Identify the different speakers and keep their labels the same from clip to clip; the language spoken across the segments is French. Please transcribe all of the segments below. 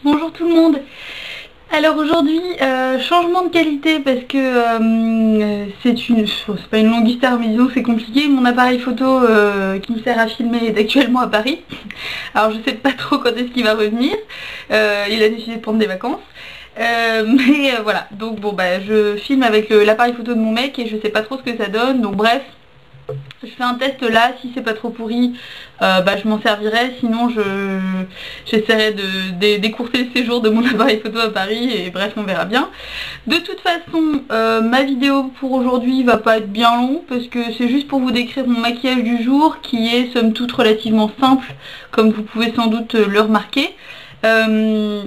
Speaker 1: Bonjour tout le monde. Alors aujourd'hui, changement de qualité parce que c'est pas une longue histoire, mais disons que c'est compliqué. Mon appareil photo qui me sert à filmer est actuellement à Paris. Alors je sais pas trop quand est-ce qu'il va revenir. Il a décidé de prendre des vacances. Voilà, donc bon bah je filme avec l'appareil photo de mon mec et je sais pas trop ce que ça donne, donc bref. Je fais un test là, si c'est pas trop pourri, bah, je m'en servirai, sinon j'essaierai d'écourter le séjour de mon appareil photo à Paris et bref on verra bien. De toute façon, ma vidéo pour aujourd'hui va pas être bien longue parce que c'est juste pour vous décrire mon maquillage du jour qui est somme toute relativement simple, comme vous pouvez sans doute le remarquer. En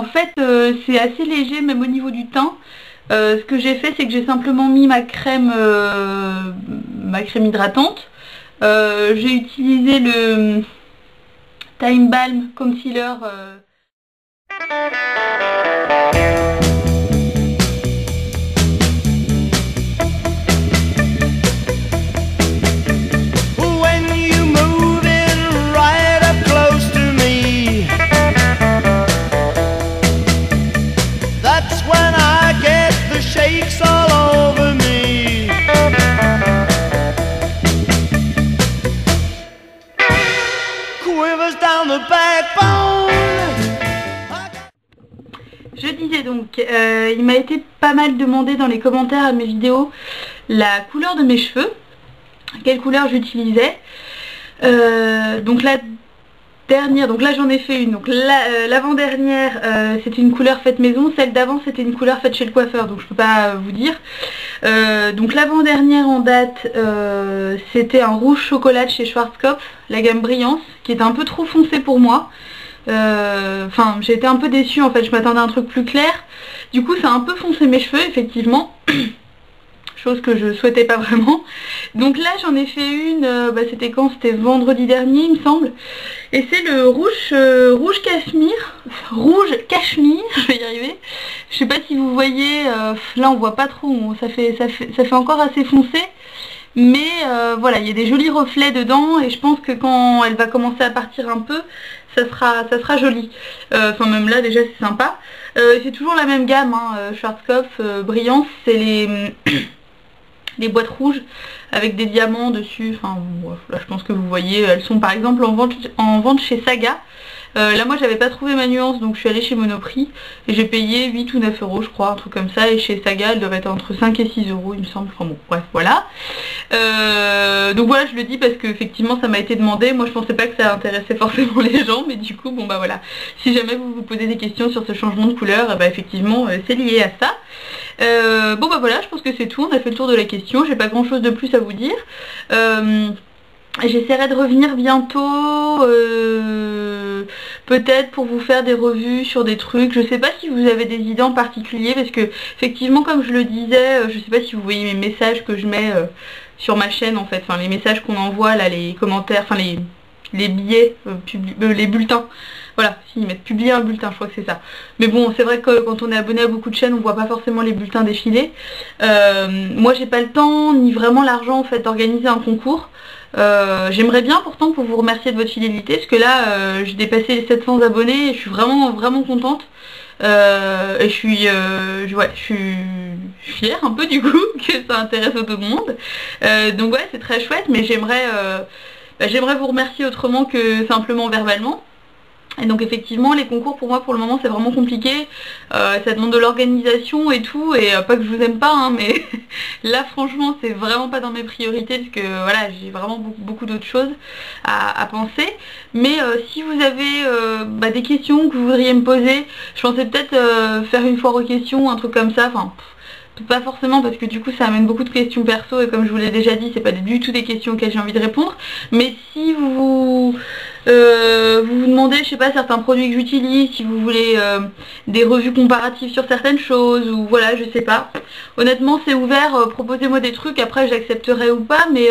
Speaker 1: fait c'est assez léger même au niveau du teint. Ce que j'ai fait, c'est que j'ai simplement mis ma crème hydratante. J'ai utilisé le Time Balm Concealer. Je disais donc, il m'a été pas mal demandé dans les commentaires à mes vidéos la couleur de mes cheveux, quelle couleur j'utilisais. Donc la dernière, donc là j'en ai fait une, donc l'avant-dernière c'était une couleur faite maison, celle d'avant c'était une couleur faite chez le coiffeur, donc je peux pas vous dire. Donc l'avant-dernière en date c'était un rouge chocolat de chez Schwarzkopf, la gamme Brillance, qui était un peu trop foncé pour moi. Enfin j'ai été un peu déçue en fait, je m'attendais à un truc plus clair, du coup ça a un peu foncé mes cheveux effectivement. Chose que je souhaitais pas vraiment. Donc là j'en ai fait une, c'était quand? C'était vendredi dernier il me semble. Et c'est le rouge cachemire. Rouge cachemire, je vais y arriver. Je sais pas si vous voyez, là on voit pas trop, ça fait encore assez foncé. Mais voilà, il y a des jolis reflets dedans et je pense que quand elle va commencer à partir un peu, ça sera joli. Enfin même là déjà c'est sympa. C'est toujours la même gamme, hein, Schwarzkopf, Brillance, c'est les boîtes rouges avec des diamants dessus. Enfin là je pense que vous voyez, elles sont par exemple en vente chez Saga. Là moi j'avais pas trouvé ma nuance, donc je suis allée chez Monoprix et j'ai payé 8 ou 9 euros je crois, un truc comme ça, et chez Saga elles doivent être entre 5 et 6 euros il me semble. Enfin bon bref voilà. Donc voilà, je le dis parce que effectivement ça m'a été demandé. Moi je pensais pas que ça intéressait forcément les gens, mais du coup bon bah voilà, si jamais vous vous posez des questions sur ce changement de couleur, bah effectivement c'est lié à ça. Bon bah voilà, je pense que c'est tout, on a fait le tour de la question, j'ai pas grand chose de plus à vous dire. J'essaierai de revenir bientôt, peut-être pour vous faire des revues sur des trucs. Je sais pas si vous avez des idées en particulier, parce que effectivement comme je le disais, je sais pas si vous voyez mes messages que je mets sur ma chaîne en fait, enfin les messages qu'on envoie là, les commentaires, enfin les billets, les bulletins. Voilà, s'ils mettent publier un bulletin, je crois que c'est ça. Mais bon, c'est vrai que quand on est abonné à beaucoup de chaînes, on voit pas forcément les bulletins défiler. Moi j'ai pas le temps, ni vraiment l'argent en fait d'organiser un concours. J'aimerais bien pourtant pour vous remercier de votre fidélité, parce que là j'ai dépassé les 700 abonnés et je suis vraiment contente. Et je suis fière un peu du coup que ça intéresse autant de monde. Donc ouais, c'est très chouette, mais j'aimerais vous remercier autrement que simplement verbalement. Et donc effectivement les concours pour moi pour le moment c'est vraiment compliqué, ça demande de l'organisation et tout, et pas que je vous aime pas hein, mais là franchement c'est vraiment pas dans mes priorités parce que voilà j'ai vraiment beaucoup d'autres choses à penser. Mais si vous avez des questions que vous voudriez me poser, je pensais peut-être faire une foire aux questions, un truc comme ça, enfin pas forcément parce que du coup ça amène beaucoup de questions perso et comme je vous l'ai déjà dit c'est pas du tout des questions auxquelles j'ai envie de répondre. Mais si vous vous demandez je sais pas certains produits que j'utilise, si vous voulez des revues comparatives sur certaines choses ou voilà je sais pas. Honnêtement c'est ouvert, proposez-moi des trucs, après j'accepterai ou pas, mais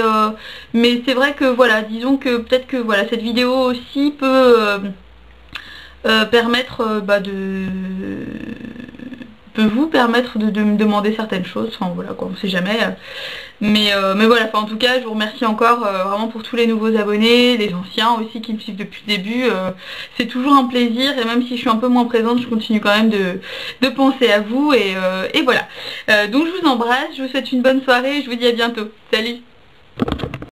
Speaker 1: c'est vrai que voilà, disons que peut-être que voilà cette vidéo aussi peut permettre peut vous permettre de me demander certaines choses, enfin voilà quoi, on sait jamais. Mais voilà, enfin, en tout cas je vous remercie encore vraiment pour tous les nouveaux abonnés, les anciens aussi qui me suivent depuis le début. C'est toujours un plaisir et même si je suis un peu moins présente, je continue quand même de penser à vous et voilà. Donc je vous embrasse, je vous souhaite une bonne soirée et je vous dis à bientôt. Salut!